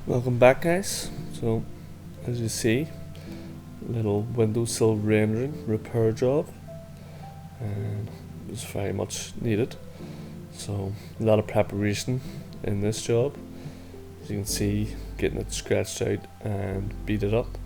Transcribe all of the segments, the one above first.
Welcome back, guys. So, as you see, little windowsill rendering repair job, and it's very much needed. So, a lot of preparation in this job. As you can see, getting it scratched out and beat it up,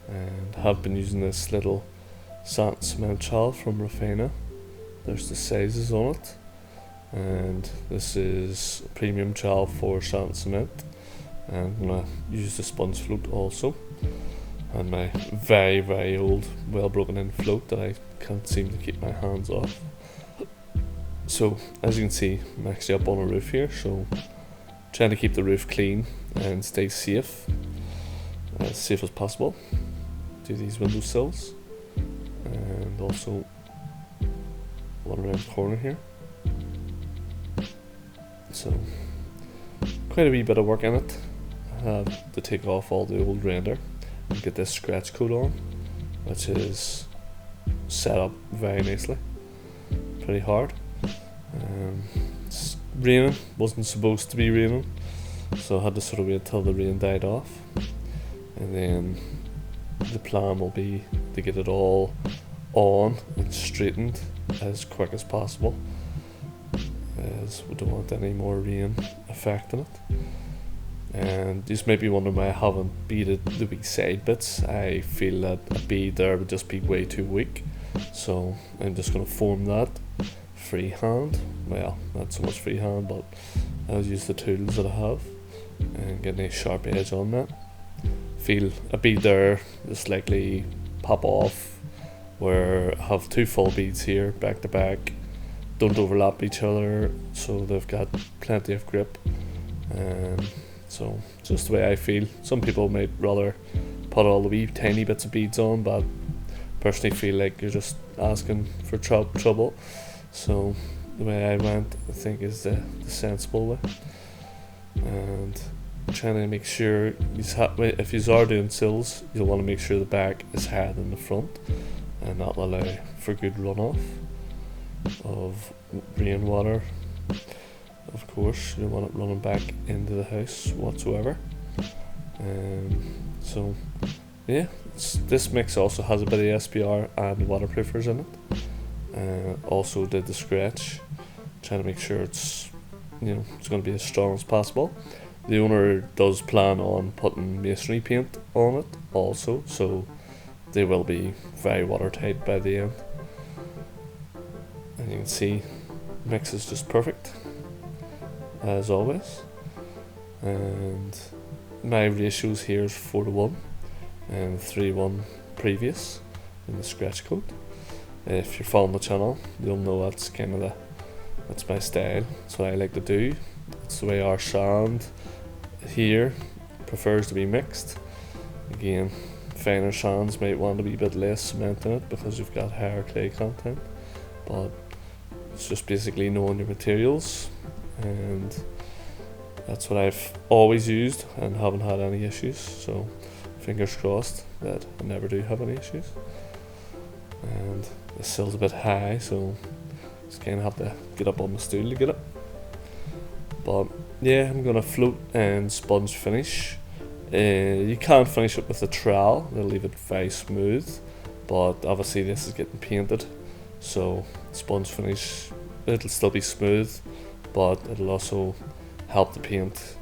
and have been using this little sand cement trowel from Rafina. There's the sizes on it, and this is a premium trowel for sand cement. And I'm gonna use the sponge float also, and my very old well broken in float that I can't seem to keep my hands off. So as you can see, I'm actually up on a roof here, so trying to keep the roof clean and stay safe, as safe as possible. Do these windowsills, and also one around the corner here. So quite a wee bit of work in it. I have to take off all the old render and get this scratch coat on, which is set up very nicely. Pretty hard. It's raining, wasn't supposed to be raining, so I had to sort of wait till the rain died off, and then the plan will be to get it all on and straightened as quick as possible, as we don't want any more rain affecting it. And you might be wondering why I haven't beaded the wee side bits. I feel that a bead there would just be way too weak, so I'm just going to form that freehand. Well, not so much freehand, but I'll use the tools that I have and get a nice sharp edge on that. Feel a bead there just likely pop off, where I have two full beads here back to back, don't overlap each other, so they've got plenty of grip. So just the way I feel. Some people might rather put all the wee tiny bits of beads on, but personally feel like you're just asking for trouble. So the way I went, I think, is the sensible way. And trying to make sure if you are doing sills, you'll want to make sure the back is higher than the front, and that will allow for good runoff of rainwater. Of course, you don't want it running back into the house whatsoever. So yeah, this mix also has a bit of SPR and waterproofers in it. Also did the scratch, trying to make sure it's going to be as strong as possible. The owner does plan on putting masonry paint on it also, so they will be very watertight by the end. And you can see, mix is just perfect, as always. And my ratios here is 4:1 and 3:1 previous in the scratch coat. If you're following the channel, you'll know that's that's my style. That's what I like to do. It's the way our sand here prefers to be mixed. Again, finer sands might want to be a bit less cement in it because you've got higher clay content, but it's just basically knowing your materials, and that's what I've always used and haven't had any issues, so fingers crossed that I never do have any issues. And the sill's a bit high, so just kind of have to get up on the stool to get it. But yeah, I'm gonna float and sponge finish. You can't finish it with a trowel, they'll leave it very smooth, but obviously this is getting painted, so sponge finish, it'll still be smooth, but it'll also help the paint,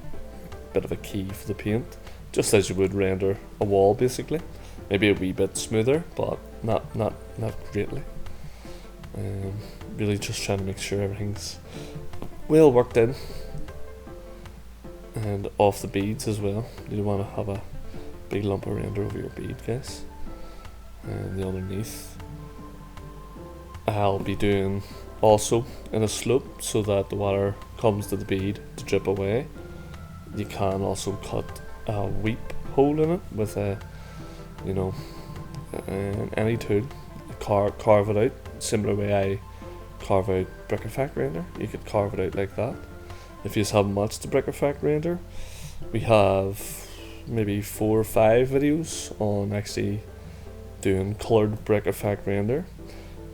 bit of a key for the paint, just as you would render a wall basically. Maybe a wee bit smoother, but not greatly. Really just trying to make sure everything's well worked in and off the beads as well. You don't want to have a big lump of render over your bead, guys. And the underneath I'll be doing also in a slope so that the water comes to the bead to drip away. You can also cut a weep hole in it with any tool. Carve it out, similar way I carve out Brick-a-Fact render. You could carve it out like that. If you just haven't watched the Brick-a-Fact render, we have maybe 4 or 5 videos on actually doing coloured Brick-a-Fact render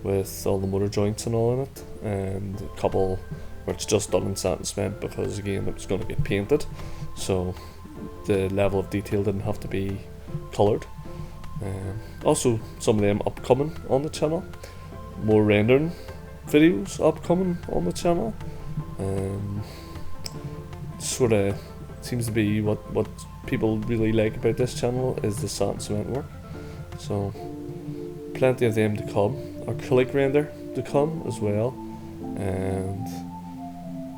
with all the motor joints and all in it, and a couple where it's just done in sand and cement because again it was going to get painted, so the level of detail didn't have to be coloured. Also, some of them upcoming on the channel, more rendering videos upcoming on the channel. Sort of seems to be what people really like about this channel is the sand and cement work. So plenty of them to come. Acrylic render to come as well, and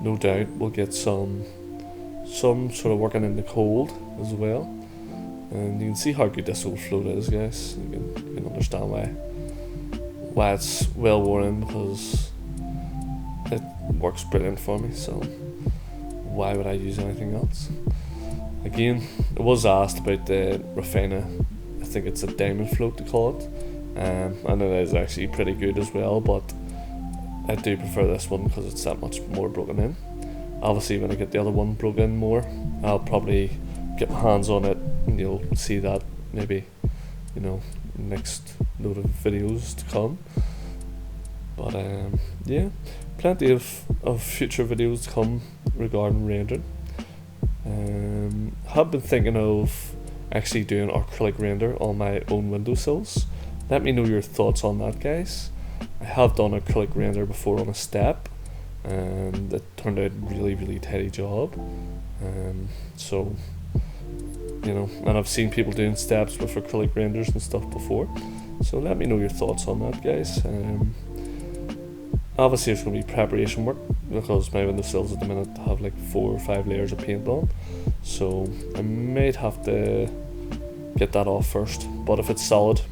no doubt we'll get some sort of working in the cold as well. And you can see how good this old float is, guys. You can understand why it's well worn, because it works brilliant for me. So why would I use anything else? Again, it was asked about the Rafina. I think it's a diamond float to call it, and it is actually pretty good as well. But I do prefer this one because it's that much more broken in. Obviously, when I get the other one broken in more, I'll probably get my hands on it, and you'll see that maybe, next load of videos to come. But yeah, plenty of future videos to come regarding rendering. Have been thinking of actually doing acrylic render on my own windowsills. Let me know your thoughts on that, guys. I have done acrylic render before on a step, and it turned out really tidy job. So and I've seen people doing steps with acrylic renders and stuff before, so let me know your thoughts on that, guys. Obviously there's going to be preparation work, because my windowsills at the minute have like 4 or 5 layers of paint on, so I might have to get that off first. But if it's solid,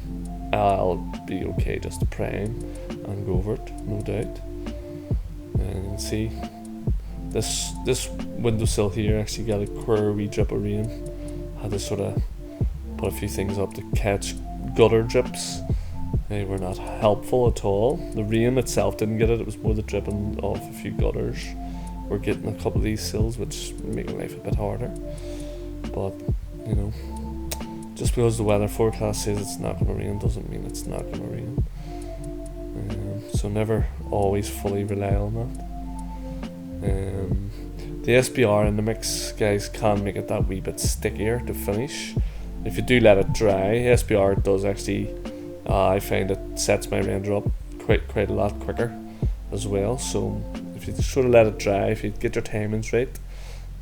I'll be okay just to prime and go over it, no doubt. And you can see this windowsill here actually got a queer wee drip of rain. Had to sort of put a few things up to catch gutter drips. They were not helpful at all. The rain itself didn't get it, it was more the dripping off a few gutters. We're getting a couple of these sills, which make life a bit harder. But, just because the weather forecast says it's not going to rain doesn't mean it's not going to rain. So never always fully rely on that. The SBR in the mix, guys, can make it that wee bit stickier to finish. If you do let it dry, SBR does actually, I find it sets my render up quite a lot quicker as well. So if you sort of let it dry, if you get your timings right,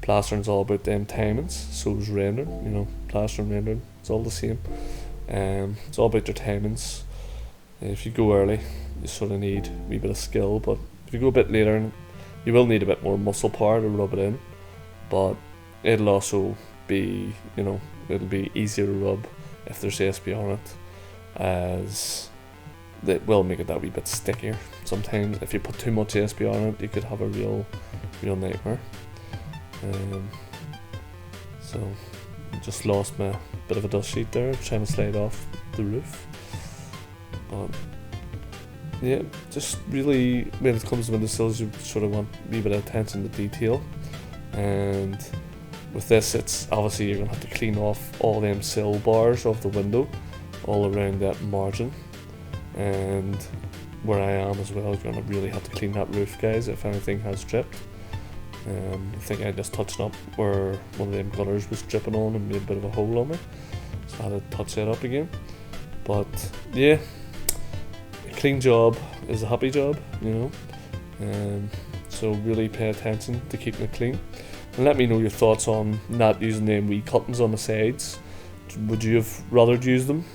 plastering's all about them timings, so is rendering, plastering, rendering, it's all the same. It's all about your timings. If you go early, you sort of need a wee bit of skill, but if you go a bit later, you will need a bit more muscle power to rub it in, but it'll also be, it'll be easier to rub if there's SB on it, as it will make it that wee bit stickier. Sometimes if you put too much SB on it, you could have a real nightmare. So just lost my bit of a dust sheet there, trying to slide off the roof. But yeah, just really, when it comes to windowsills, you sort of want a wee bit of attention to detail. And with this, it's obviously you're going to have to clean off all them sill bars of the window all around that margin. And where I am as well, you're going to really have to clean that roof, guys, if anything has dripped. I think I just touched up where one of them gutters was dripping on and made a bit of a hole on me, so I had to touch that up again. But yeah, a clean job is a happy job, so really pay attention to keeping it clean. And let me know your thoughts on not using them wee cuttings on the sides. Would you have rather used them?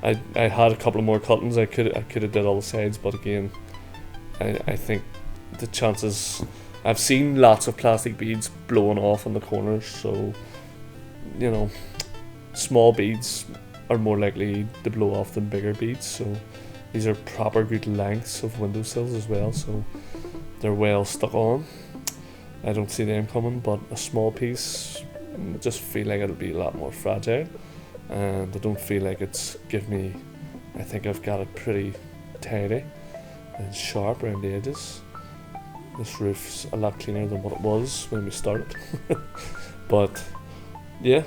I had a couple of more cuttings. I could have did all the sides, but again, I think the chances, I've seen lots of plastic beads blowing off in the corners, so small beads are more likely to blow off than bigger beads. So these are proper good lengths of windowsills as well, so they're well stuck on. I don't see them coming, but a small piece, I just feel like it'll be a lot more fragile, and I don't feel like it's give me, I think I've got it pretty tidy and sharp around the edges. This roof's a lot cleaner than what it was when we started. But yeah,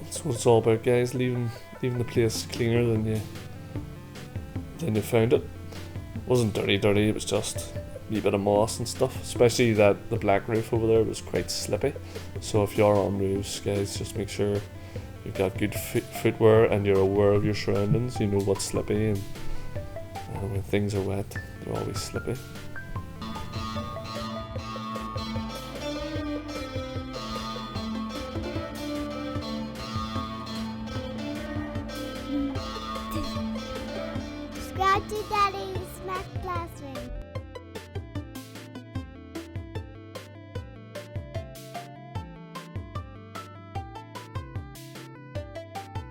that's what it's all about, guys. Leaving the place cleaner than you found it. It wasn't dirty, it was just wee bit of moss and stuff. Especially that the black roof over there was quite slippy. So if you're on roofs, guys, just make sure you've got good footwear and you're aware of your surroundings. You know what's slippy, and when things are wet, they're always slippy. Scratchy Daddy.